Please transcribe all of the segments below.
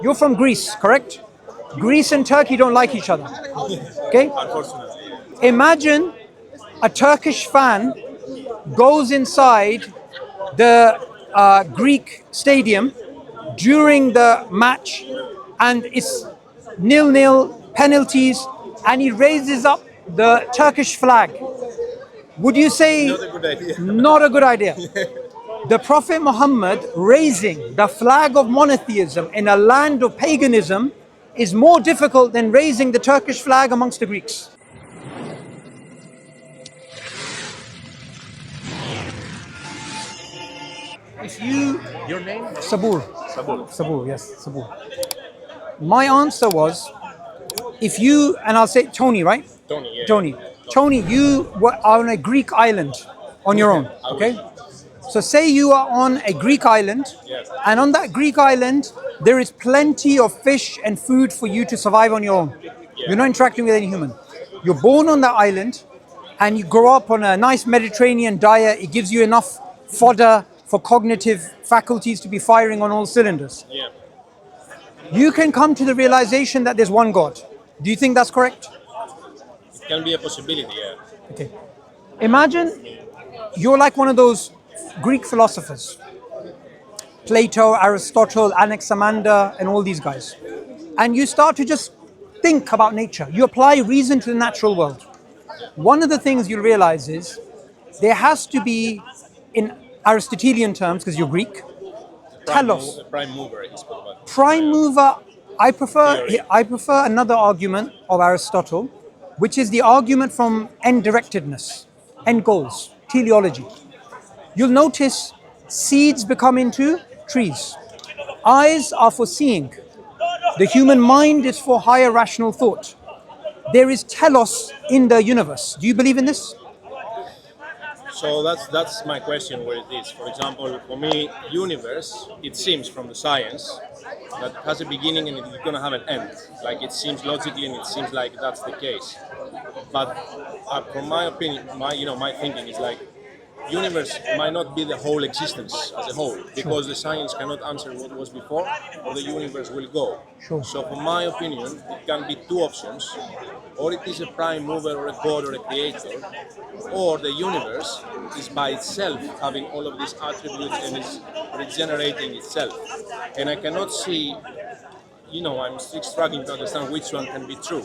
You're from Greece, correct? Greece and Turkey don't like each other. Okay? Unfortunately. Imagine a Turkish fan goes inside the Greek stadium during the match and it's 0-0 penalties and he raises up the Turkish flag. Would you say Not a good idea. not a good idea? The Prophet Muhammad raising the flag of monotheism in a land of paganism is more difficult than raising the Turkish flag amongst the Greeks. If you, Your name? Subboor, Subboor. Subboor, yes, Subboor. My answer was, if you, and I'll say Tony, right? Tony, yeah. Tony. Tony, you were on a Greek island on your own, okay? So say you are on a Greek island, Yes. and on that Greek island, there is plenty of fish and food for you to survive on your own. You're not interacting with any human. You're born on that island, and you grow up on a nice Mediterranean diet. It gives you enough fodder for cognitive faculties to be firing on all cylinders. Yeah. You can come to the realization that there's one God. Do you think that's correct? It can be a possibility, yeah. Okay. Imagine you're like one of those Greek philosophers. Plato, Aristotle, Anaximander, and all these guys. And you start to just think about nature. You apply reason to the natural world. One of the things you'll realize is there has to be, in Aristotelian terms, because you're Greek, telos. Prime mover is about. Prime mover, I prefer another argument of Aristotle, which is the argument from end directedness, end goals, teleology. You'll notice seeds become into trees. Eyes are for seeing. The human mind is for higher rational thought. There is telos in the universe. Do you believe in this? So that's my question where it is. For example, for me, universe, it seems from the science that it has a beginning and it's going to have an end. Like it seems logically and it seems like that's the case. But from my opinion, my thinking is like universe might not be the whole existence as a whole because the science cannot answer what was before or the universe will go. Sure. So from my opinion, it can be two options. Or it is a prime mover or a god or a creator, or the universe is by itself having all of these attributes and is regenerating itself. And I cannot see, I'm still struggling to understand which one can be true.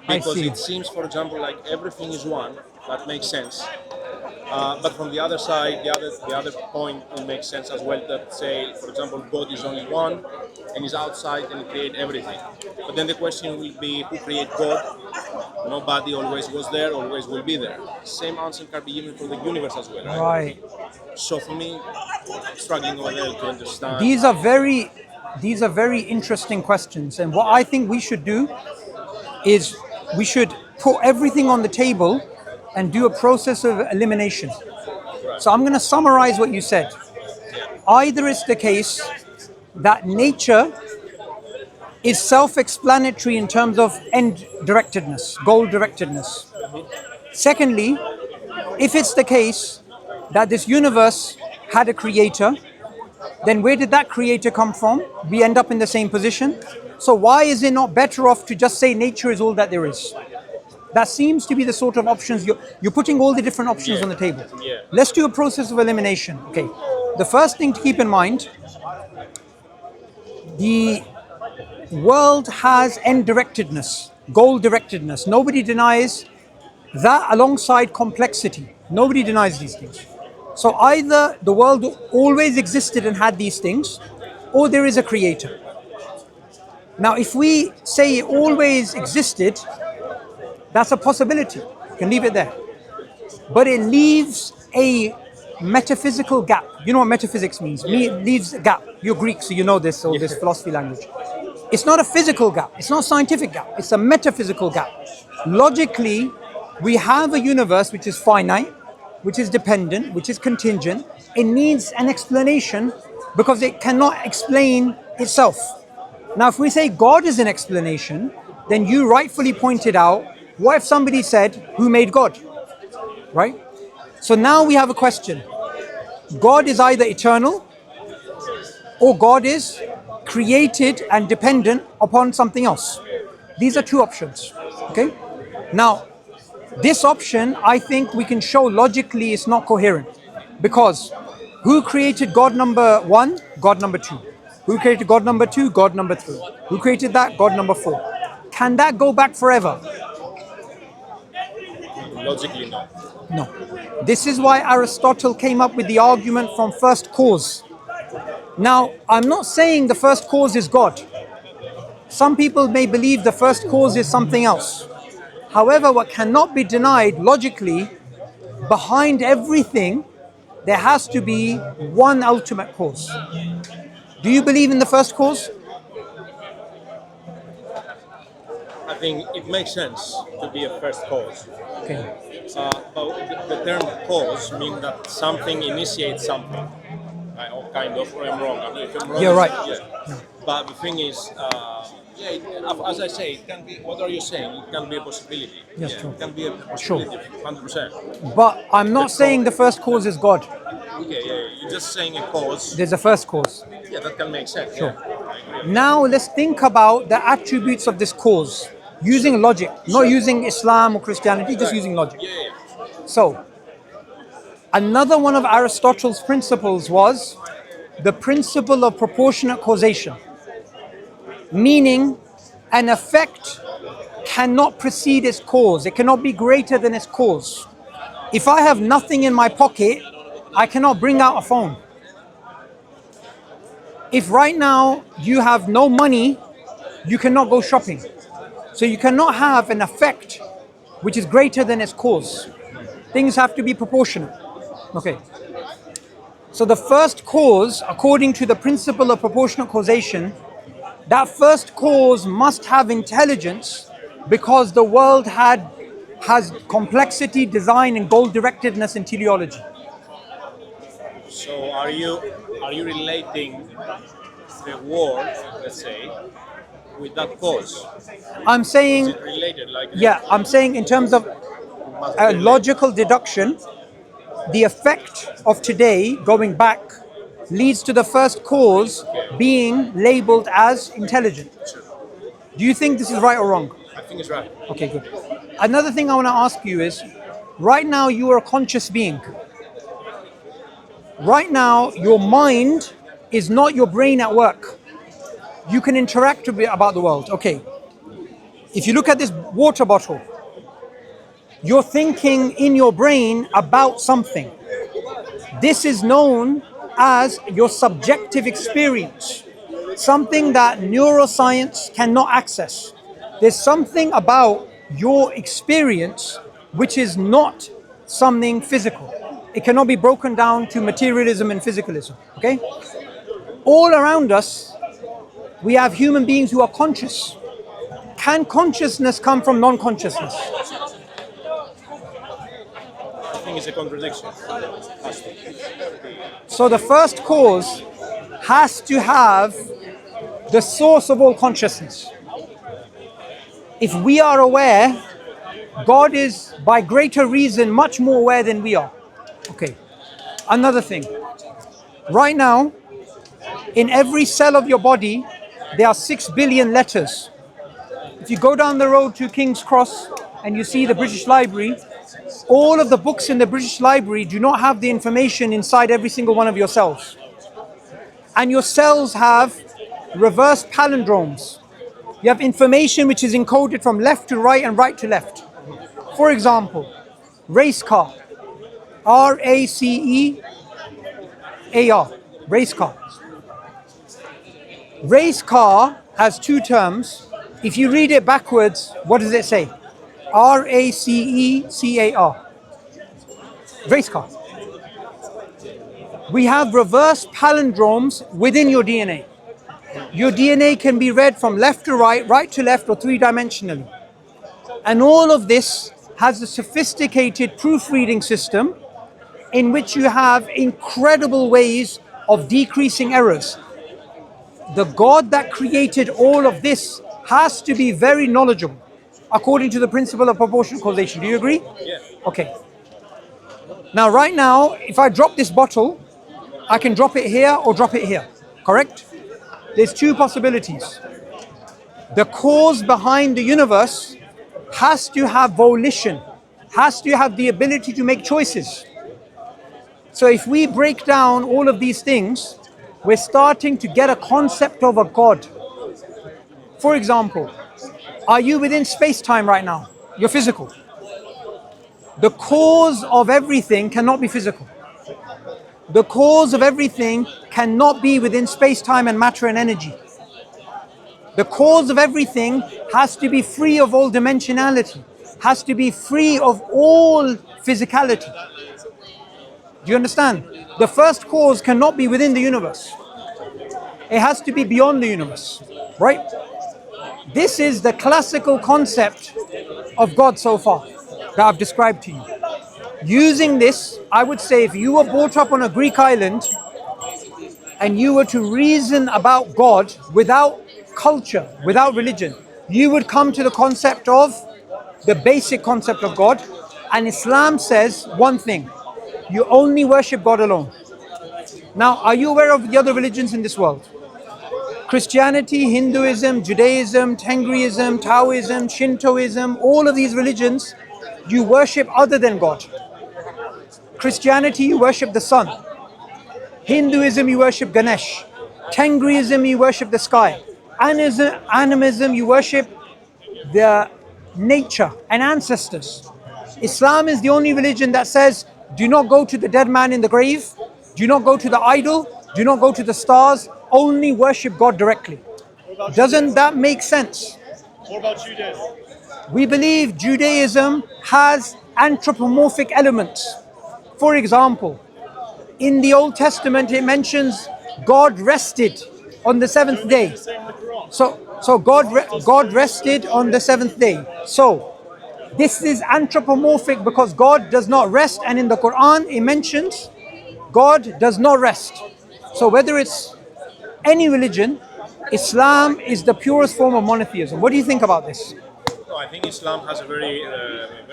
Because it seems, for example, like everything is one, that makes sense. But from the other side, the other point will make sense as well that say, for example, God is only one and is outside and create everything. But then the question will be who create God? Nobody always was there, always will be there. Same answer can be given for the universe as well, right? Right. So for me, I'm struggling over there to understand. These are very interesting questions. And what I think we should do is we should put everything on the table and do a process of elimination. So I'm going to summarize what you said. Either it's the case that nature is self-explanatory in terms of end-directedness, goal-directedness. Secondly, if it's the case that this universe had a creator, then where did that creator come from? We end up in the same position. So why is it not better off to just say nature is all that there is? That seems to be the sort of options you're putting all the different options on the table. Yeah. Let's do a process of elimination. Okay. The first thing to keep in mind, the world has end-directedness, goal-directedness. Nobody denies that alongside complexity. Nobody denies these things. So either the world always existed and had these things, or there is a creator. Now, if we say it always existed, that's a possibility. You can leave it there. But it leaves a metaphysical gap. You know what metaphysics means? It leaves a gap. You're Greek, so you know this, or this philosophy language. It's not a physical gap. It's not a scientific gap. It's a metaphysical gap. Logically, we have a universe which is finite, which is dependent, which is contingent. It needs an explanation because it cannot explain itself. Now, if we say God is an explanation, then you rightfully pointed out, what if somebody said, who made God? Right? So now we have a question. God is either eternal or God is created and dependent upon something else. These are two options. Okay? Now, this option, I think we can show logically is not coherent. Because who created God number one? God number two. Who created God number two? God number three. Who created that? God number four. Can that go back forever? Logically, no. No. This is why Aristotle came up with the argument from first cause. Now, I'm not saying the first cause is God. Some people may believe the first cause is something else. However, what cannot be denied logically, behind everything, there has to be one ultimate cause. Do you believe in the first cause? I think it makes sense to be a first cause. Okay. But the term cause means that something initiates something. Or kind of, or I'm wrong. If I'm wrong, You're right. Yeah. But the thing is, as I say, it can be. What are you saying? It can be a possibility. Yes, true. It can be a possibility. 100%. But I'm not saying the first cause is God. Okay, you're just saying a cause. There's a first cause. Yeah, that can make sense. Sure. Yeah, I agree. Now let's think about the attributes of this cause using logic, not using Islam or Christianity, just using logic. Yeah. So, another one of Aristotle's principles was the principle of proportionate causation, meaning an effect cannot precede its cause, it cannot be greater than its cause. If I have nothing in my pocket, I cannot bring out a phone. If right now you have no money, you cannot go shopping. So you cannot have an effect which is greater than its cause. Things have to be proportionate. Okay. So the first cause, according to the principle of proportionate causation, that first cause must have intelligence because the world has complexity, design, and goal-directedness in teleology. So are you relating the world, let's say, with that cause? I'm saying, Is it related? Like I'm saying in terms of a logical deduction, the effect of today going back leads to the first cause being labeled as intelligent. Do you think this is right or wrong? I think it's right. Okay, good. Another thing I want to ask you is, right now you are a conscious being. Right now, your mind is not your brain at work. You can interact a bit about the world. Okay. If you look at this water bottle, you're thinking in your brain about something. This is known as your subjective experience, something that neuroscience cannot access. There's something about your experience which is not something physical. It cannot be broken down to materialism and physicalism, okay? All around us, we have human beings who are conscious. Can consciousness come from non-consciousness? I think it's a contradiction. So the first cause has to have the source of all consciousness. If we are aware, God is by greater reason much more aware than we are. Okay. Another thing. Right now, in every cell of your body, there are 6 billion letters. If you go down the road to King's Cross and you see the British Library, all of the books in the British Library do not have the information inside every single one of your cells. And your cells have reverse palindromes. You have information which is encoded from left to right and right to left. For example, race car. R-A-C-E-A-R. Race car. Race car has two terms. If you read it backwards, what does it say? R-A-C-E-C-A-R. Race car. We have reverse palindromes within your DNA. Your DNA can be read from left to right, right to left, or three-dimensionally. And all of this has a sophisticated proofreading system in which you have incredible ways of decreasing errors. The God that created all of this has to be very knowledgeable, according to the principle of proportional causation. Do you agree? Yeah. Okay. Now, right now, if I drop this bottle, I can drop it here or drop it here, correct? there's two possibilities. The cause behind the universe has to have volition, has to have the ability to make choices. So if we break down all of these things, we're starting to get a concept of a God. For example, are you within space-time right now? You're physical. The cause of everything cannot be physical. The cause of everything cannot be within space-time and matter and energy. The cause of everything has to be free of all dimensionality, has to be free of all physicality. Do you understand? The first cause cannot be within the universe. It has to be beyond the universe, right? This is the classical concept of God so far that I've described to you. Using this, I would say if you were brought up on a Greek island and you were to reason about God without culture, without religion, you would come to the concept of the basic concept of God. And Islam says one thing: you only worship God alone. Now, are you aware of the other religions in this world? Christianity, Hinduism, Judaism, Tengriism, Taoism, Shintoism, all of these religions, you worship other than God. Christianity, you worship the sun. Hinduism, you worship Ganesh. Tengriism, you worship the sky. Animism, you worship the nature and ancestors. Islam is the only religion that says, do not go to the dead man in the grave, do not go to the idol, do not go to the stars, only worship God directly. Doesn't that make sense? What about Judaism? We believe Judaism has anthropomorphic elements. For example, in the Old Testament it mentions God rested on the seventh day. So God rested on the seventh day. So this is anthropomorphic because God does not rest, and in the Quran it mentions God does not rest. So whether it's any religion, Islam is the purest form of monotheism. What do you think about this? No, I think Islam has a very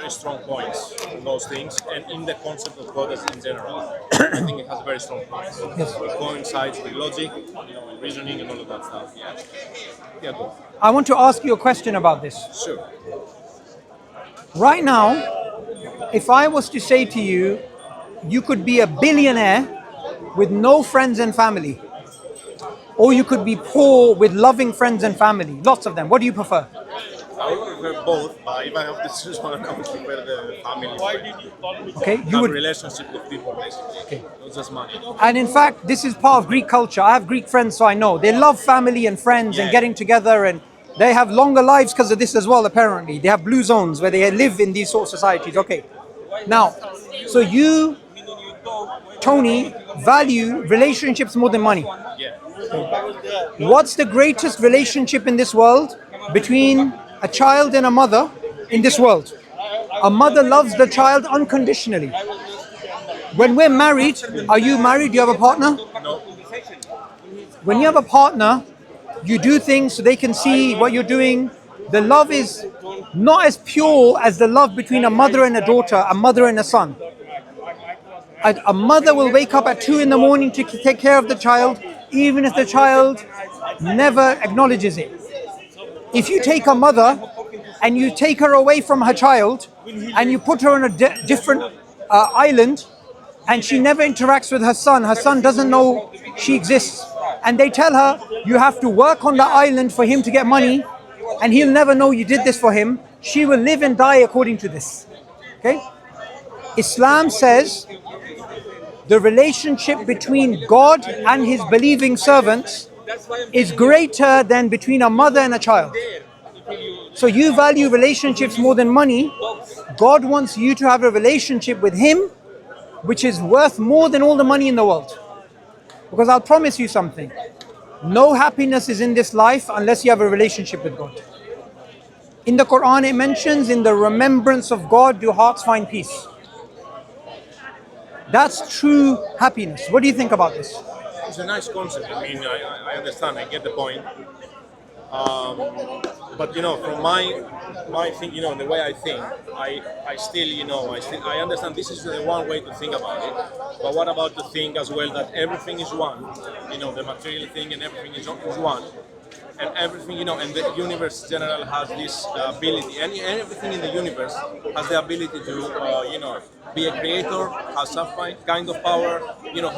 strong points on those things, and in the concept of God as in general, I think it has very strong points. Yes. It coincides with logic, and reasoning, and all of that stuff. Yeah, yeah, go. I want to ask you a question about this. Sure. Right now, if I was to say to you, you could be a billionaire with no friends and family, or you could be poor with loving friends and family, lots of them. What do you prefer? I would prefer both, but if I have to choose one, I would prefer the family. Why did you call me? Okay, you Have would. relationship with people, basically. Okay. Not just money. And in fact, this is part of Greek culture. I have Greek friends, so I know. They love family and friends and Yeah. getting together, and they have longer lives because of this as well, apparently. They have blue zones where they live in these sort of societies. Okay. Now, so you, Tony, value relationships more than money. Yeah. What's the greatest relationship in this world between a child and a mother in this world? A mother loves the child unconditionally. When we're married, are you married? Do you have a partner? No. When you have a partner, you do things so they can see what you're doing. The love is not as pure as the love between a mother and a daughter, a mother and a son. A mother will wake up at 2 in the morning to take care of the child, even if the child never acknowledges it. If you take a mother and you take her away from her child and you put her on a different island, and she never interacts with her son doesn't know she exists, and they tell her you have to work on the island for him to get money, and he'll never know you did this for him, she will live and die according to this. Okay? Islam says the relationship between God and his believing servants is greater than between a mother and a child. So you value relationships more than money. God wants you to have a relationship with him which is worth more than all the money in the world. Because I'll promise you something. No happiness is in this life unless you have a relationship with God. In the Quran it mentions, in the remembrance of God do hearts find peace. That's true happiness. What do you think about this? It's a nice concept. I mean, I understand. I get the point. but from my thing, the way I think, I still, I understand this is the one way to think about it. But what about to think as well that everything is one? The material thing and everything is one. And everything, and the universe in general has this ability, and everything in the universe has the ability to, be a creator, has some kind of power,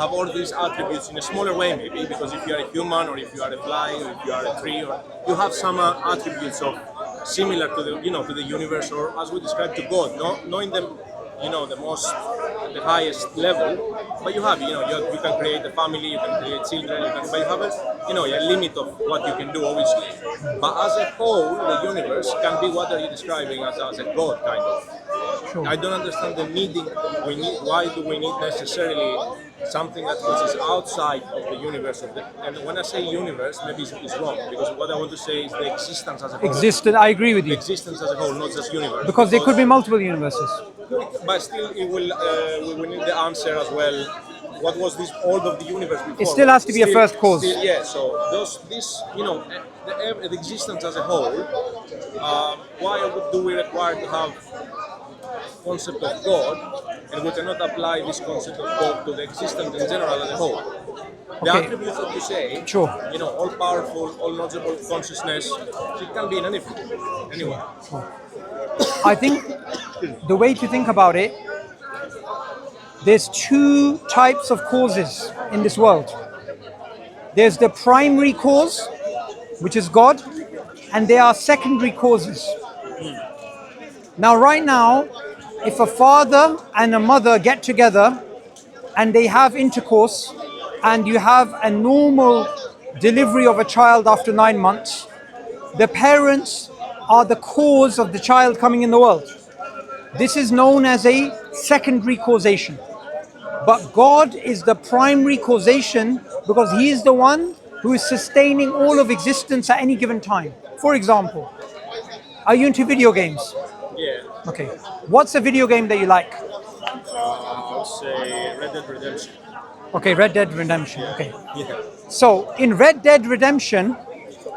have all these attributes in a smaller way maybe, because if you are a human, or if you are a fly, or if you are a tree, or you have some attributes of similar to the, to the universe, or as we describe to God, knowing them, the highest level, but you have, you can create a family, you can create children, but you have a limit of what you can do, obviously. But as a whole, the universe can be what are you describing as a God, kind of. Sure. I don't understand the needing. Why do we need necessarily something that which is outside of the universe? And when I say universe, maybe it's wrong, because what I want to say is the existence as a whole. Existed, I agree with you. Existence as a whole, not just universe. Because there could be multiple universes. But still, we will need the answer as well. What was this all of the universe before? It still has to be a first cause. Yeah. So the existence as a whole. Why do we require to have concept of God, and we cannot apply this concept of God to the existence in general as a whole? The Okay. attributes that you say, Sure. all powerful, all knowledgeable consciousness, it can be in anything, anywhere. I think the way to think about it, there's two types of causes in this world. There's the primary cause, which is God, and there are secondary causes. Now, right now, if a father and a mother get together and they have intercourse, and you have a normal delivery of a child after 9 months, the parents are the cause of the child coming in the world. This is known as a secondary causation. But God is the primary causation, because He is the one who is sustaining all of existence at any given time. For example, are you into video games? Yeah. Okay. What's a video game that you like? I would say Red Dead Redemption. Okay, Red Dead Redemption. Okay. Yeah. So in Red Dead Redemption,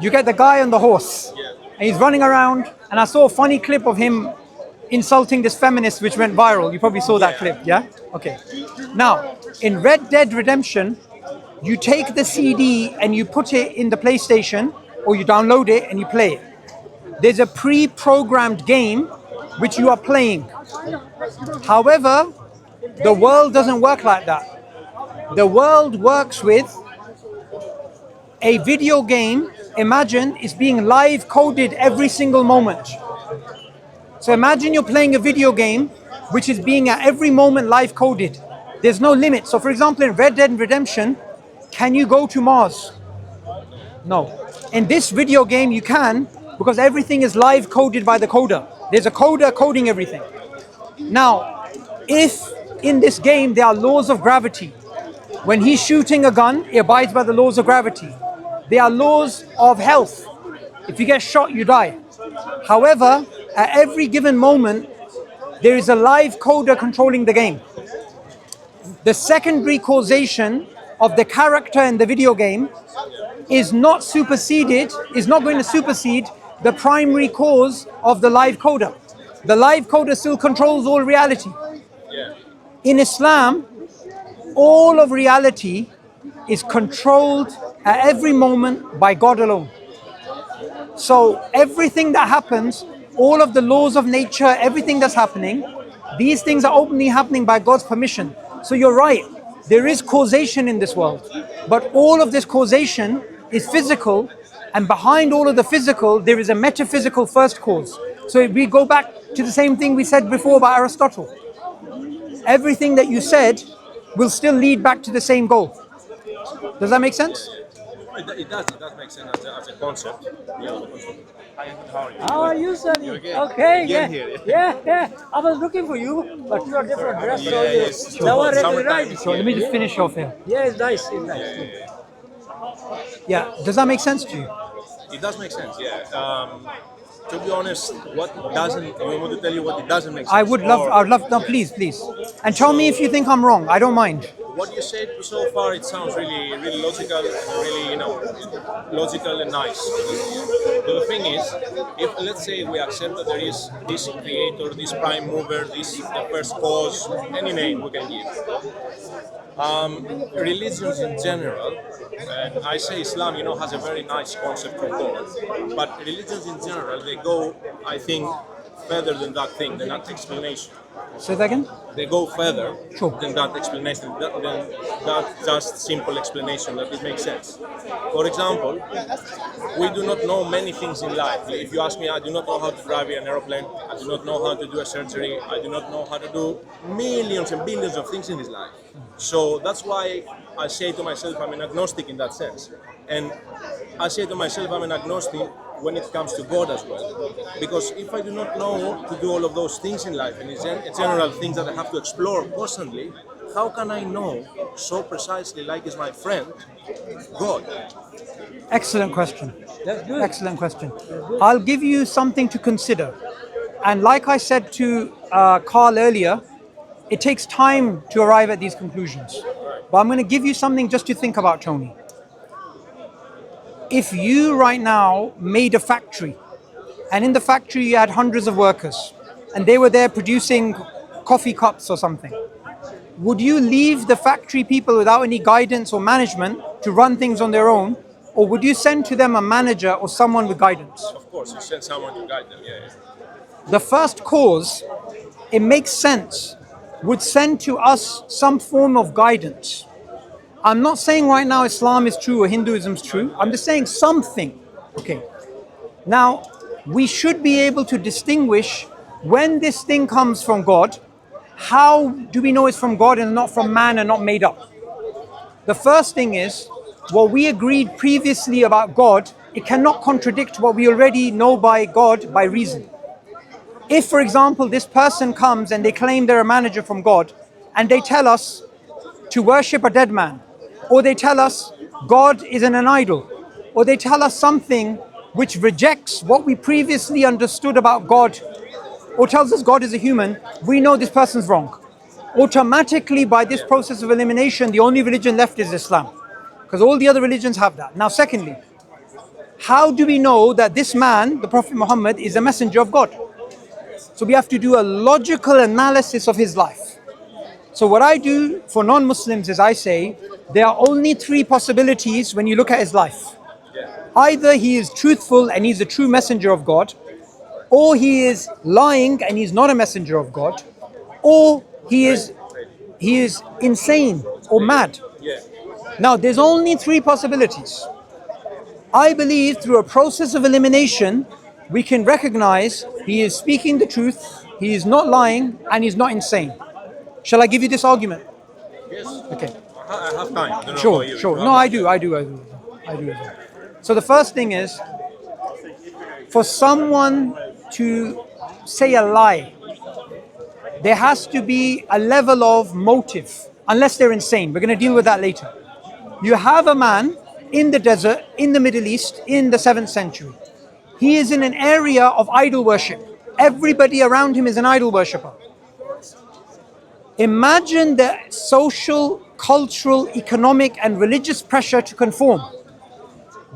you get the guy on the horse, and he's running around. And I saw a funny clip of him insulting this feminist, which went viral. You probably saw that clip, yeah? Okay. Now, in Red Dead Redemption, you take the CD and you put it in the PlayStation, or you download it and you play it. There's a pre-programmed game which you are playing. However, the world doesn't work like that. The world works with a video game. Imagine it's being live coded every single moment. So imagine you're playing a video game which is being at every moment live coded. There's no limit. So for example, in Red Dead Redemption, can you go to Mars? No. In this video game you can, because everything is live coded by the coder. There's a coder coding everything. Now, if in this game there are laws of gravity, when he's shooting a gun, he abides by the laws of gravity. There are laws of health. If you get shot, you die. However, at every given moment, there is a live coder controlling the game. The secondary causation of the character in the video game is not going to supersede the primary cause of the live coder. The live coder still controls all reality. In Islam, all of reality is controlled at every moment by God alone. So everything that happens, all of the laws of nature, everything that's happening, these things are openly happening by God's permission. So you're right, there is causation in this world, but all of this causation is physical, and behind all of the physical, there is a metaphysical first cause. So we go back to the same thing we said before about Aristotle. Everything that you said will still lead back to the same goal. Does that make sense? It does make sense as a concept. How are you, Sunny? Okay, yeah. I was looking for you, but you are different dress. Yeah, so yes. Dawah ready, Summertime right? is So let me just finish off here. Yeah, it's nice. It's nice. Yeah, does that make sense to you? It does make sense, yeah. To be honest, what doesn't, you want to tell you what it doesn't make sense? I would love, no, please. And tell me if you think I'm wrong, I don't mind. What you said so far, it sounds really logical, really, logical and nice. But the thing thing is, if let's say we accept that there is this creator, this prime mover, this the first cause, any name we can give. Religions in general, and I say Islam, has a very nice concept for God, but religions in general, they go, I think, further than that explanation. Say that again? They go further Sure. than that explanation, than that just simple explanation that it makes sense. For example, we do not know many things in life. If you ask me, I do not know how to drive an aeroplane, I do not know how to do a surgery, I do not know how to do millions and billions of things in this life. So that's why I say to myself, I'm an agnostic in that sense. And I say to myself, I'm an agnostic when it comes to God as well. Because if I do not know to do all of those things in life, and in general things that I have to explore constantly, how can I know so precisely, like is my friend, God? Excellent question. That's good. Excellent question. I'll give you something to consider. And like I said to Carl earlier, it takes time to arrive at these conclusions. But I'm going to give you something just to think about, Tony. If you right now made a factory, and in the factory you had hundreds of workers, and they were there producing coffee cups or something, would you leave the factory people without any guidance or management to run things on their own, or would you send to them a manager or someone with guidance? Of course, you send someone to guide them, yeah. The first cause, it makes sense, would send to us some form of guidance. I'm not saying right now Islam is true or Hinduism is true. I'm just saying something. Okay. Now, we should be able to distinguish when this thing comes from God. How do we know it's from God and not from man and not made up? The first thing is, what we agreed previously about God, it cannot contradict what we already know by God by reason. If, for example, this person comes and they claim they're a manager from God, and they tell us to worship a dead man, or they tell us God isn't an idol, or they tell us something which rejects what we previously understood about God, or tells us God is a human, we know this person's wrong. Automatically, by this process of elimination, the only religion left is Islam, because all the other religions have that. Now, secondly, how do we know that this man, the Prophet Muhammad, is a messenger of God? So we have to do a logical analysis of his life. So what I do for non-Muslims is I say, there are only three possibilities when you look at his life. Either he is truthful and he's a true messenger of God, or he is lying and he's not a messenger of God, or he is insane or mad. Now, there's only three possibilities. I believe through a process of elimination, we can recognize he is speaking the truth, he is not lying, and he's not insane. Shall I give you this argument? Yes. Okay. I have time. I don't know Sure, about you. sure. No, I do. So the first thing is, for someone to say a lie, there has to be a level of motive, unless they're insane. We're going to deal with that later. You have a man in the desert, in the Middle East, in the 7th century. He is in an area of idol worship. Everybody around him is an idol worshipper. Imagine the social, cultural, economic, and religious pressure to conform.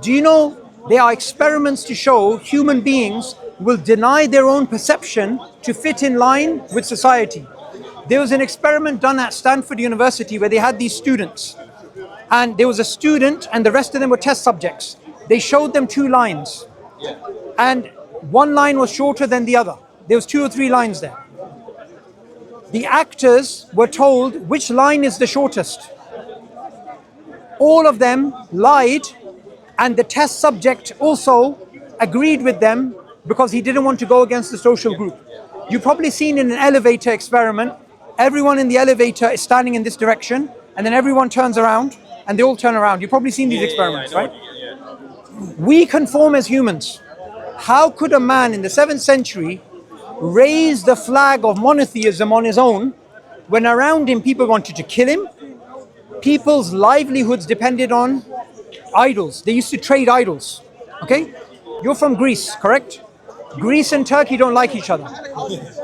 Do you know there are experiments to show human beings will deny their own perception to fit in line with society? There was an experiment done at Stanford University where they had these students. And there was a student and the rest of them were test subjects. They showed them two lines. And one line was shorter than the other. There was 2 or 3 lines there. The actors were told which line is the shortest. All of them lied, and the test subject also agreed with them because he didn't want to go against the social group. You've probably seen in an elevator experiment, everyone in the elevator is standing in this direction, and then everyone turns around, and they all turn around. You've probably seen these experiments, right? We conform as humans. How could a man in the 7th century raise the flag of monotheism on his own when around him people wanted to kill him? People's livelihoods depended on idols. They used to trade idols. Okay? You're from Greece, correct? Greece and Turkey don't like each other.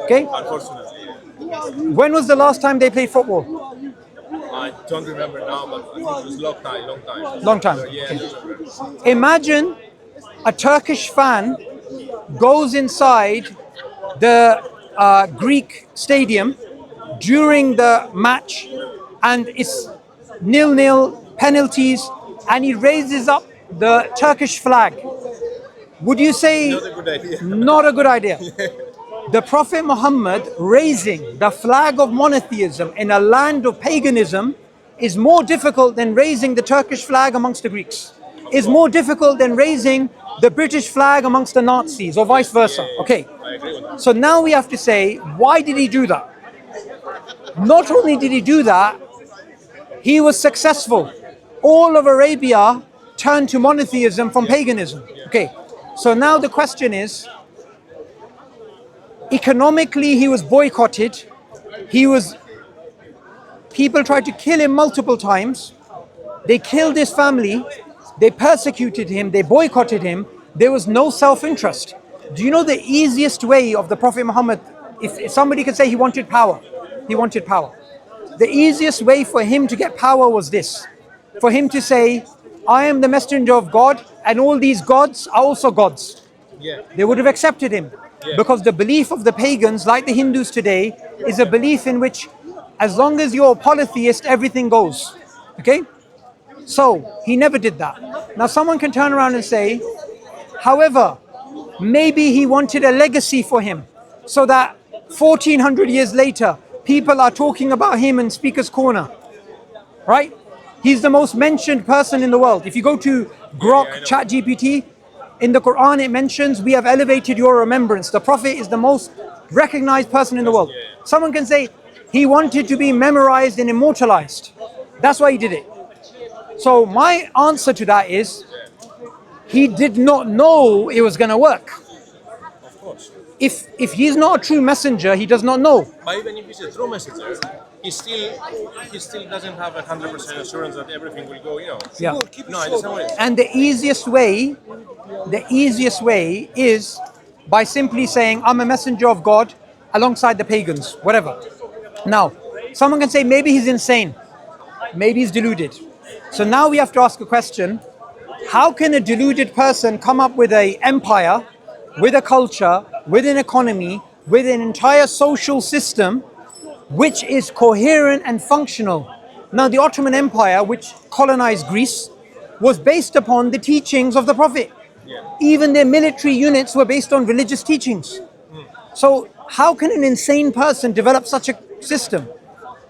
Okay? Unfortunately. When was the last time they played football? I don't remember now, but I think it was long time. Long time. Yeah, Okay. Imagine a Turkish fan goes inside the Greek stadium during the match, and it's 0-0 penalties, and he raises up the Turkish flag. Would you say Not a good idea. not a good idea? The Prophet Muhammad raising the flag of monotheism in a land of paganism is more difficult than raising the Turkish flag amongst the Greeks. Is more difficult than raising the British flag amongst the Nazis, or vice versa. Okay. I agree with that. So now we have to say, why did he do that? Not only did he do that, he was successful. All of Arabia turned to monotheism from paganism. Okay. So now the question is, economically he was boycotted. People tried to kill him multiple times. They killed his family. They persecuted him. They boycotted him. There was no self-interest. Do you know the easiest way of the Prophet Muhammad, if somebody could say he wanted power, he wanted power. The easiest way for him to get power was this. For him to say, I am the messenger of God, and all these gods are also gods. Yeah. They would have accepted him. Yeah. Because the belief of the pagans, like the Hindus today, is a belief in which as long as you're a polytheist, everything goes. Okay? So he never did that. Now someone can turn around and say, however, maybe he wanted a legacy for him, so that 1400 years later, people are talking about him in Speaker's Corner. Right? He's the most mentioned person in the world. If you go to Grok, ChatGPT, in the Quran it mentions, we have elevated your remembrance. The Prophet is the most recognized person in the world. Someone can say, he wanted to be memorized and immortalized. That's why he did it. So my answer to that is, he did not know it was going to work. Of course. If he's not a true messenger, he does not know. But even if he's a true messenger, he still doesn't have 100% assurance that everything will go, Yeah. No, I understand what it is. And the easiest way is by simply saying, I'm a messenger of God alongside the pagans, whatever. Now, someone can say, maybe he's insane. Maybe he's deluded. So now we have to ask a question. How can a deluded person come up with an empire, with a culture, with an economy, with an entire social system, which is coherent and functional? Now, the Ottoman Empire, which colonized Greece, was based upon the teachings of the Prophet. Even their military units were based on religious teachings. So how can an insane person develop such a system?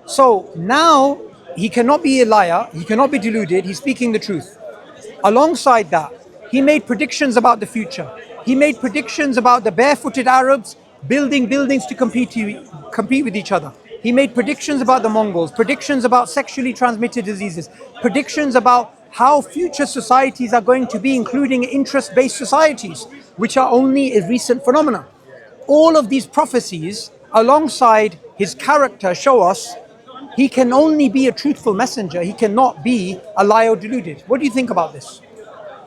So now he cannot be a liar, he cannot be deluded, he's speaking the truth. Alongside that, he made predictions about the future. He made predictions about the barefooted Arabs building buildings to compete with each other. He made predictions about the Mongols, predictions about sexually transmitted diseases, predictions about how future societies are going to be, including interest-based societies, which are only a recent phenomenon. All of these prophecies, alongside his character, show us he can only be a truthful messenger. He cannot be a liar or deluded. What do you think about this?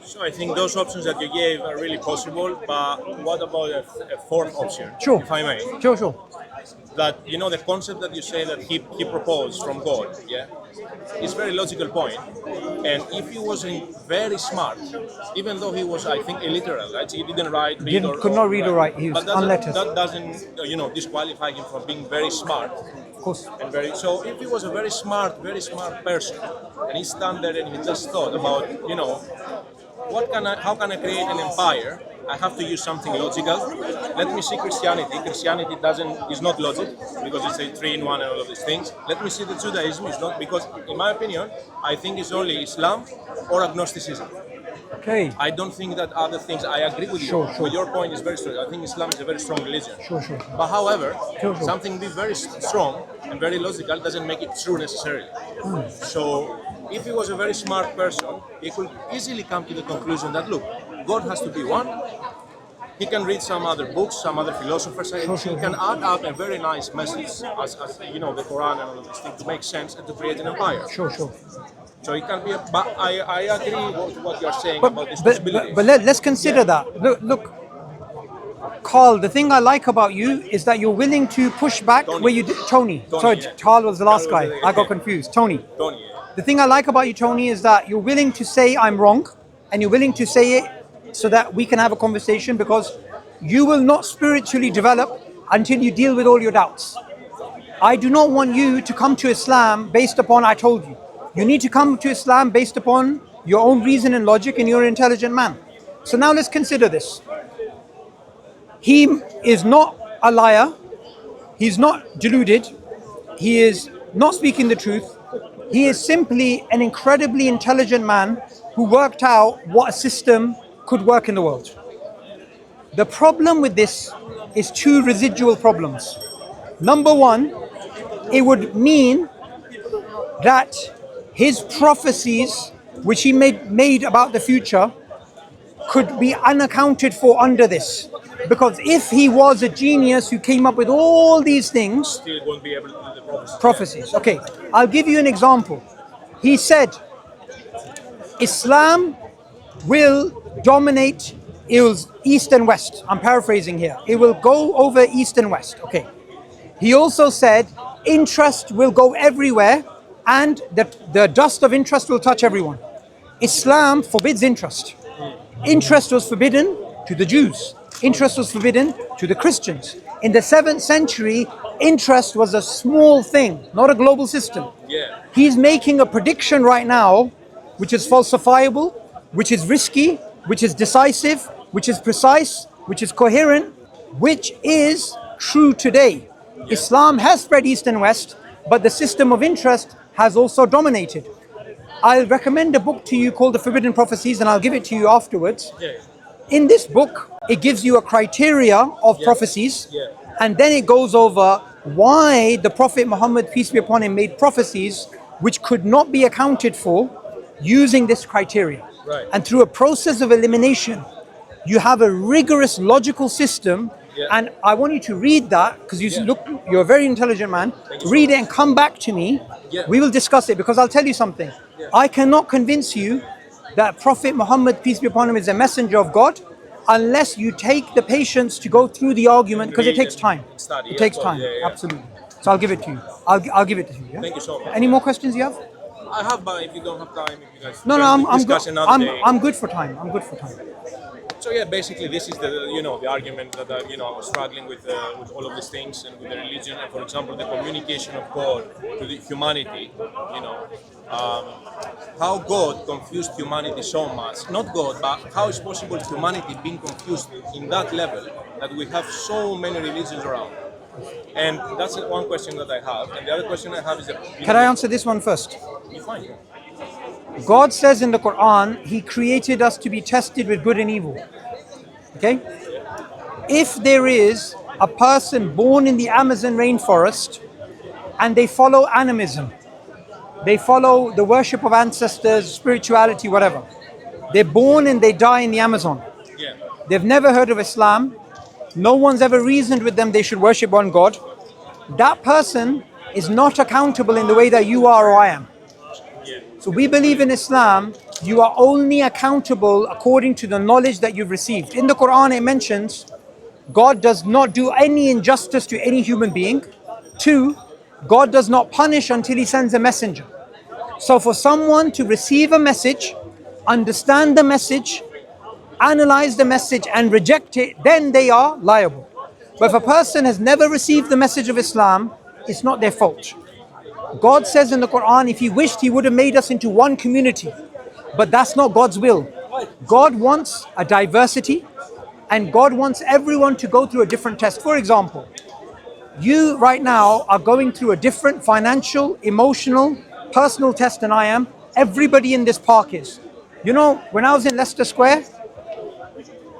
So I think those options that you gave are really possible, but what about a fourth option, Sure. if I may? Sure. That, the concept that you say that he proposed from God, is very logical point. And if he wasn't very smart, even though he was, I think, illiterate, right? He didn't Could not read or write. He was but unlettered. that doesn't, disqualify him from being very smart. Of course. And so if he was a very smart person, and he stand there and he just thought about, how can I create an empire? I have to use something logical. Let me see Christianity. Christianity is not logic, because it's a 3-in-1 and all of these things. Let me see the Judaism. It's not, because in my opinion, I think it's only Islam or agnosticism. Okay. I don't think that other things. I agree with you. Sure. But your point is very strong. I think Islam is a very strong religion. Sure. But however, Sure. something be very strong and very logical doesn't make it true necessarily. So if he was a very smart person, he could easily come to the conclusion that, look, God has to be one. He can read some other books, some other philosophers, and he can add up a very nice message as the Quran and all of these things to make sense and to create an empire. Sure. So it can be, but I agree with what you're saying about this possibility. But let's consider that. Look, Carl, the thing I like about you is that you're willing to push back Tony. where you did. Tony. Sorry, Yeah. Carl was the last Carl was guy. the- I got confused. Tony. Tony, The thing I like about you, Tony, is that you're willing to say I'm wrong, and you're willing to say it so that we can have a conversation, because you will not spiritually develop until you deal with all your doubts. I do not want you to come to Islam based upon I told you. You need to come to Islam based upon your own reason and logic, and you're an intelligent man. So now let's consider this. He is not a liar. He's not deluded. He is not speaking the truth. He is simply an incredibly intelligent man who worked out what a system could work in the world. The problem with this is two residual problems. Number one, it would mean that his prophecies, which he made about the future, could be unaccounted for under this. Because if he was a genius who came up with all these things, Still won't be able to do the prophecies. Okay, I'll give you an example. He said, Islam will dominate East and West. I'm paraphrasing here. It will go over East and West. Okay. He also said, interest will go everywhere, and the dust of interest will touch everyone. Islam forbids interest. Interest was forbidden to the Jews. Interest was forbidden to the Christians. In the 7th century, interest was a small thing, not a global system. Yeah. He's making a prediction right now, which is falsifiable, which is risky, which is decisive, which is precise, which is coherent, which is true today. Islam has spread East and West, but the system of interest has also dominated. I'll recommend a book to you called The Forbidden Prophecies, and I'll give it to you afterwards. Yeah. In this book, it gives you a criteria of prophecies, and then it goes over why the Prophet Muhammad, peace be upon him, made prophecies which could not be accounted for using this criteria. Right. And through a process of elimination, you have a rigorous logical system. And I want you to read that, because you're a very intelligent man. Read it and come back to me. We will discuss it, because I'll tell you something. I cannot convince you that Prophet Muhammad, peace be upon him, is a messenger of God unless you take the patience to go through the argument, because it takes time. It takes time, absolutely. So I'll give it to you. I'll give it to you. Yeah? Thank you so much. Any more questions you have? I have, but if you don't have time, if you guys No, can I'm discuss good. another day. I'm good for time. I'm good for time. So yeah, basically this is the argument that I was struggling with all of these things, and with the religion, and for example the communication of God to the humanity. How God confused humanity so much. Not God, but how is possible humanity being confused in that level that we have so many religions around? And that's one question that I have. And the other question I have is that... Can I answer this one first? You're fine. God says in the Quran, He created us to be tested with good and evil. Okay? If there is a person born in the Amazon rainforest and they follow animism, they follow the worship of ancestors, spirituality, whatever. They're born and they die in the Amazon. Yeah. They've never heard of Islam. No one's ever reasoned with them they should worship one God. That person is not accountable in the way that you are or I am. So we believe in Islam, you are only accountable according to the knowledge that you've received. In the Quran it mentions, God does not do any injustice to any human being. 2, God does not punish until He sends a messenger. So for someone to receive a message, understand the message, analyze the message and reject it, then they are liable. But if a person has never received the message of Islam, it's not their fault. God says in the Quran, if He wished, He would have made us into one community. But that's not God's will. God wants a diversity, and God wants everyone to go through a different test. For example, you right now are going through a different financial, emotional, personal test than I am. Everybody in this park is. You know, when I was in Leicester Square,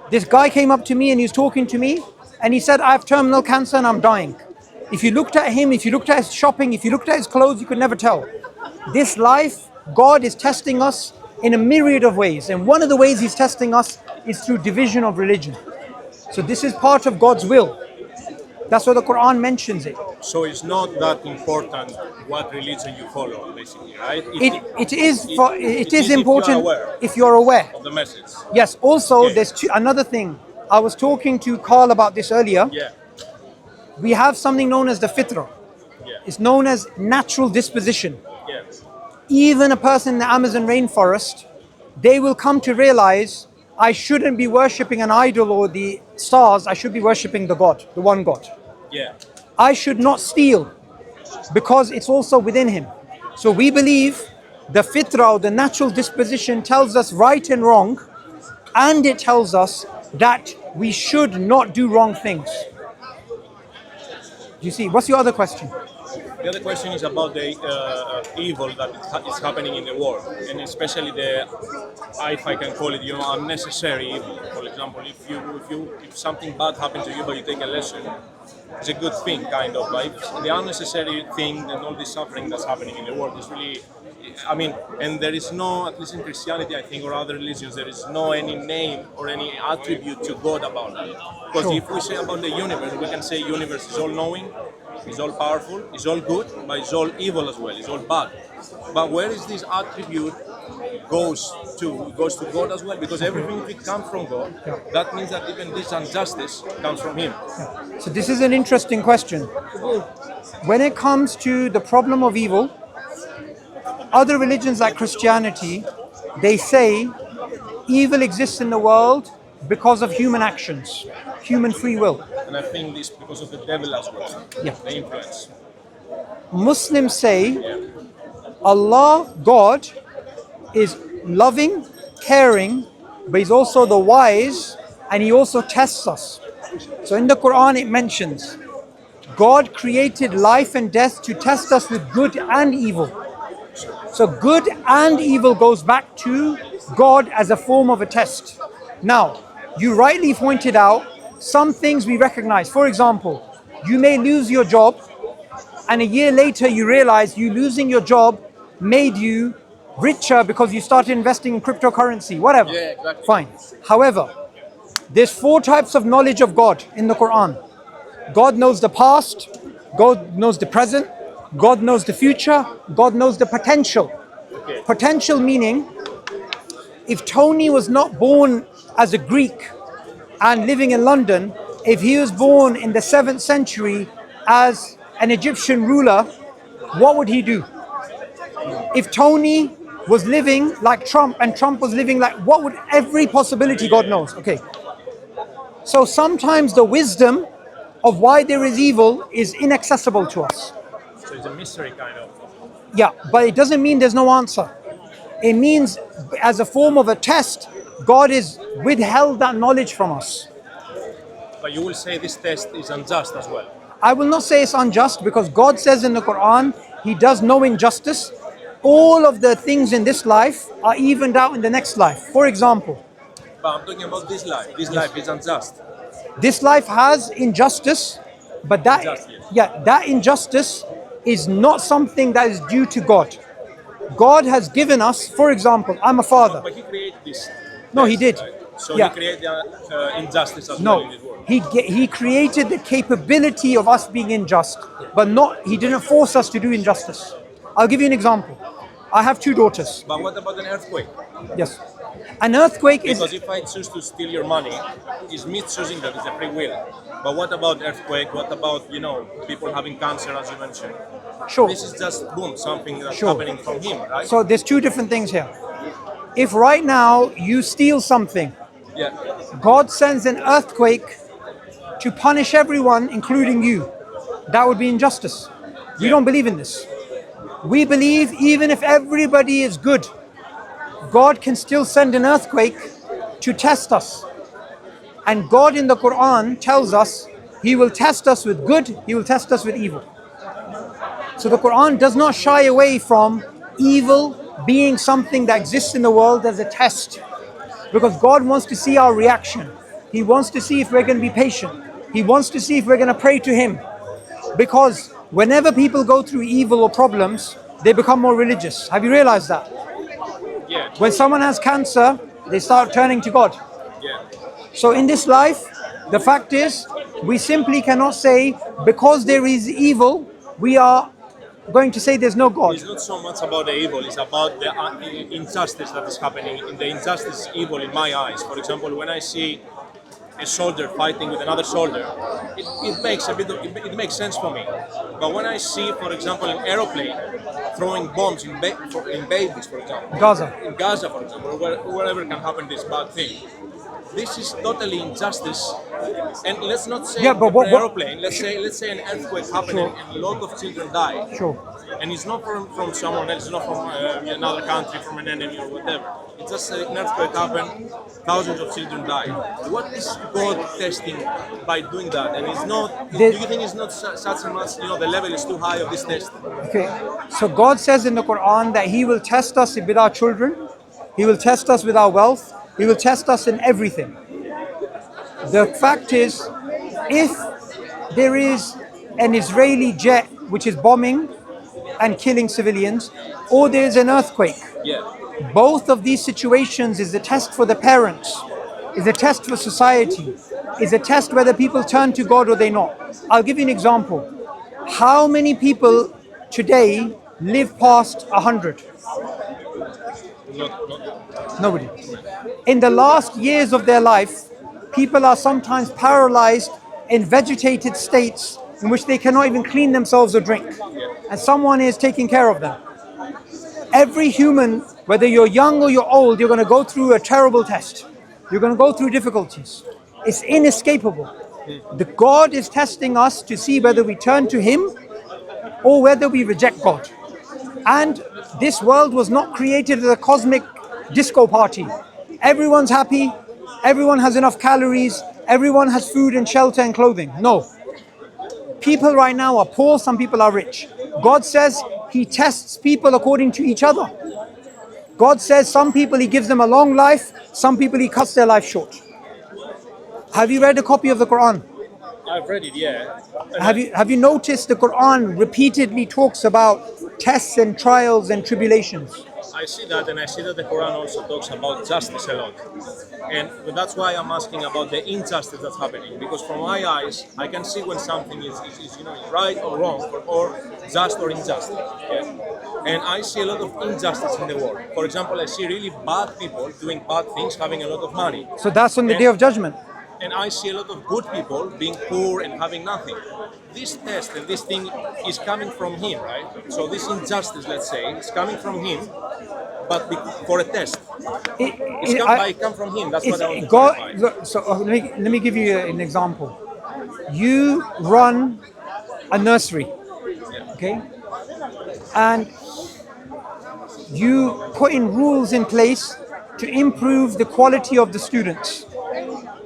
this guy came up to me and he was talking to me, and he said, I have terminal cancer and I'm dying. If you looked at him, if you looked at his shopping, if you looked at his clothes, you could never tell. This life, God is testing us in a myriad of ways. And one of the ways He's testing us is through division of religion. So this is part of God's will. That's why the Quran mentions it. So it's not that important what religion you follow, basically, right? It is important if you're aware of the message. Yes. Also, there's another thing. I was talking to Carl about this earlier. Yeah. We have something known as the fitrah. Yeah. It's known as natural disposition. Yeah. Even a person in the Amazon rainforest, they will come to realize I shouldn't be worshipping an idol or the stars. I should be worshipping the God, the one God. Yeah. I should not steal because it's also within him. So we believe the fitrah, or the natural disposition, tells us right and wrong, and it tells us that we should not do wrong things. You see, what's your other question? The other question is about the evil that is happening in the world, and especially the, if I can call it, unnecessary evil. For example, if something bad happens to you, but you take a lesson, it's a good thing, kind of. Like the unnecessary thing and all this suffering that's happening in the world is really, I mean, and there is no, at least in Christianity, I think, or other religions, there is no any name or any attribute to God about that. Because if we say about the universe, we can say universe is all-knowing, it's all powerful, it's all good, but it's all evil as well, it's all bad. But where is this attribute goes to? It goes to God as well, because everything, if it comes from God, that means that even this injustice comes from Him. So this is an interesting question. When it comes to the problem of evil, other religions like Christianity, they say evil exists in the world because of human actions, human free will. And I think this because of the devil as well, Yeah. the influence. Muslims say Allah, God, is loving, caring, but He's also the wise, and He also tests us. So in the Quran it mentions God created life and death to test us with good and evil. So good and evil goes back to God as a form of a test. Now, you rightly pointed out some things we recognize. For example, you may lose your job, and a year later you realize you losing your job made you richer because you started investing in cryptocurrency, whatever. Yeah, exactly. Fine. However, there's 4 types of knowledge of God in the Quran. God knows the past, God knows the present, God knows the future, God knows the potential. Okay. Potential meaning, if Tony was not born as a Greek and living in London, if he was born in the 7th century as an Egyptian ruler, what would he do? If Tony was living like Trump and Trump was living like, what would every possibility God knows? Okay. So sometimes the wisdom of why there is evil is inaccessible to us. So it's a mystery, kind of. Yeah, but it doesn't mean there's no answer. It means as a form of a test, God is withheld that knowledge from us. But you will say this test is unjust as well. I will not say it's unjust because God says in the Quran, He does no injustice. All of the things in this life are evened out in the next life. For example, But I'm talking about this life. This life is unjust. this life has injustice, but that injustice is not something that is due to God. God has given us, for example, I'm a father. But He created this. No, He test, did. right? So Yeah. He created injustice as well No, in this world. he created the capability of us being unjust, but He didn't force us to do injustice. I'll give you an example. I have 2 daughters. But what about an earthquake? Yes. An earthquake is... Because if I choose to steal your money, it's me choosing that, it's a free will. But what about earthquake? What about, people having cancer, as you mentioned? Sure. This is just, boom, something that's Sure. happening from Him, right? So there's 2 different things here. If right now you steal something, Yeah. God sends an earthquake to punish everyone, including you, that would be injustice. We don't believe in this. We believe even if everybody is good, God can still send an earthquake to test us. And God in the Quran tells us He will test us with good, He will test us with evil. So the Quran does not shy away from evil being something that exists in the world as a test. Because God wants to see our reaction. He wants to see if we're going to be patient. He wants to see if we're going to pray to Him. Because whenever people go through evil or problems, they become more religious. Have you realized that? Yeah. When someone has cancer, they start turning to God. Yeah. So in this life, the fact is, we simply cannot say, because there is evil, we are going to say there's no God. It's not so much about the evil, it's about the injustice that is happening. The injustice is evil in my eyes. For example, when I see a soldier fighting with another soldier, it makes it makes sense for me. But when I see, for example, an aeroplane throwing bombs in babies, for example, Gaza. in Gaza, for example, or wherever can happen this bad thing, this is totally injustice. And let's not say Yeah, but an aeroplane. Let's say an earthquake happening and a lot of children die. Sure. And it's not from someone else, it's not from another country, from an enemy or whatever. It's just an earthquake happened, thousands of children die. What is God testing by doing that? And it's not. Do you think it's not such a much? The level is too high of this test. Okay. So God says in the Quran that He will test us with our children, He will test us with our wealth, He will test us in everything. The fact is, if there is an Israeli jet which is bombing and killing civilians, or there's an earthquake, both of these situations is a test for the parents, is a test for society, is a test whether people turn to God or they not. I'll give you an example. How many people today live past 100? Nobody. In the last years of their life, people are sometimes paralyzed in vegetated states in which they cannot even clean themselves or drink. And someone is taking care of them. Every human, whether you're young or you're old, you're going to go through a terrible test. You're going to go through difficulties. It's inescapable. The God is testing us to see whether we turn to Him or whether we reject God. And this world was not created as a cosmic disco party. Everyone's happy, everyone has enough calories, everyone has food and shelter and clothing. No. People right now are poor, some people are rich. God says He tests people according to each other. God says some people He gives them a long life, some people He cuts their life short. Have you read a copy of the Quran? I've read it, yeah. Have you noticed the Quran repeatedly talks about tests and trials and tribulations? I see that, and I see that the Quran also talks about justice a lot. And that's why I'm asking about the injustice that's happening, because from my eyes, I can see when something is right or wrong, or just or unjust. Yeah? And I see a lot of injustice in the world. For example, I see really bad people doing bad things, having a lot of money. So that's on the Day of Judgment. And I see a lot of good people being poor and having nothing. This test and this thing is coming from Him, right? So this injustice, let's say, is coming from Him, but for a test. It come from Him. That's what I want to clarify. Look, so let me give you an example. You run a nursery, okay? And you put in rules in place to improve the quality of the students.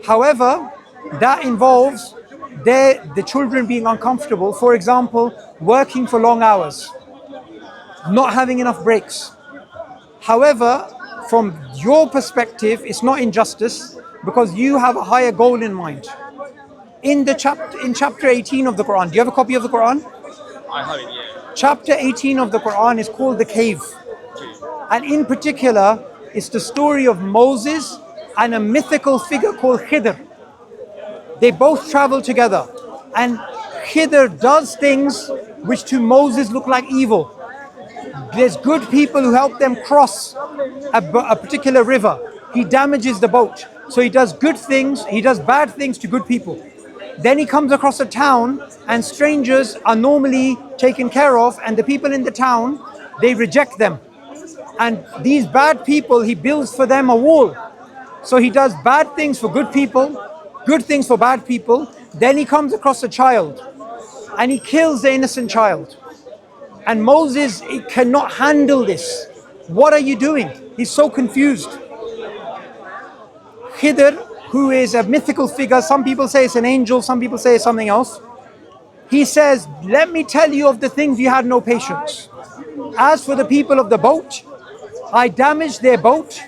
However, that involves the children being uncomfortable. For example, working for long hours, not having enough breaks. However, from your perspective, it's not injustice because you have a higher goal in mind. In chapter 18 of the Quran, do you have a copy of the Quran? I have it, yeah. Chapter 18 of the Quran is called the cave. And in particular, it's the story of Moses and a mythical figure called Khidr. They both travel together, and Khidr does things which to Moses look like evil. There's good people who help them cross a particular river. He damages the boat. So he does good things, he does bad things to good people. Then he comes across a town and strangers are normally taken care of, and the people in the town, they reject them. And these bad people, he builds for them a wall. So he does bad things for good people, good things for bad people. Then he comes across a child and he kills the innocent child. And Moses cannot handle this. What are you doing? He's so confused. Khidr, who is a mythical figure, some people say it's an angel, some people say it's something else. He says, let me tell you of the things you had no patience. As for the people of the boat, I damaged their boat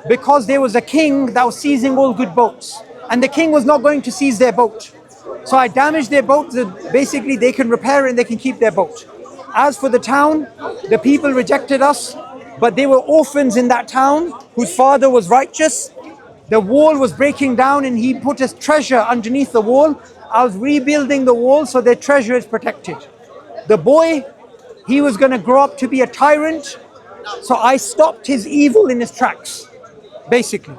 because there was a king that was seizing all good boats. And the king was not going to seize their boat. So I damaged their boat, so basically they can repair it and they can keep their boat. As for the town, the people rejected us, but they were orphans in that town whose father was righteous. The wall was breaking down and he put his treasure underneath the wall. I was rebuilding the wall so their treasure is protected. The boy, he was going to grow up to be a tyrant, so I stopped his evil in his tracks, basically.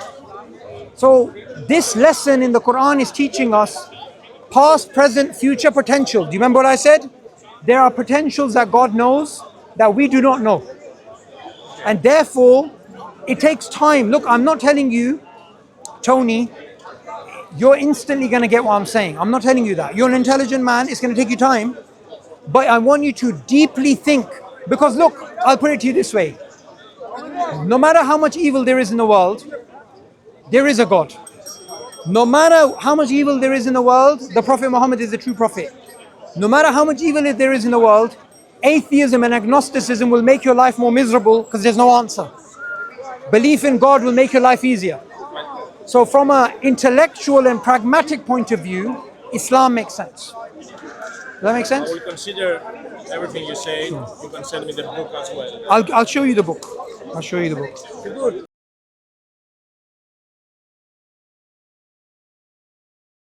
So This lesson in the Quran is teaching us past, present, future potential. Do you remember what I said? There are potentials that God knows that we do not know. And therefore, it takes time. Look, I'm not telling you, Tony, you're instantly going to get what I'm saying. I'm not telling you that. You're an intelligent man. It's going to take you time. But I want you to deeply think. Because look, I'll put it to you this way. No matter how much evil there is in the world, there is a God. No matter how much evil there is in the world, the Prophet Muhammad is the true prophet. No matter how much evil there is in the world, atheism and agnosticism will make your life more miserable because there's no answer. Belief in God will make your life easier. So from an intellectual and pragmatic point of view, Islam makes sense. Does that make I sense? will consider everything you say. You can send me the book as well. I'll show you the book. I'll show you the book. Good.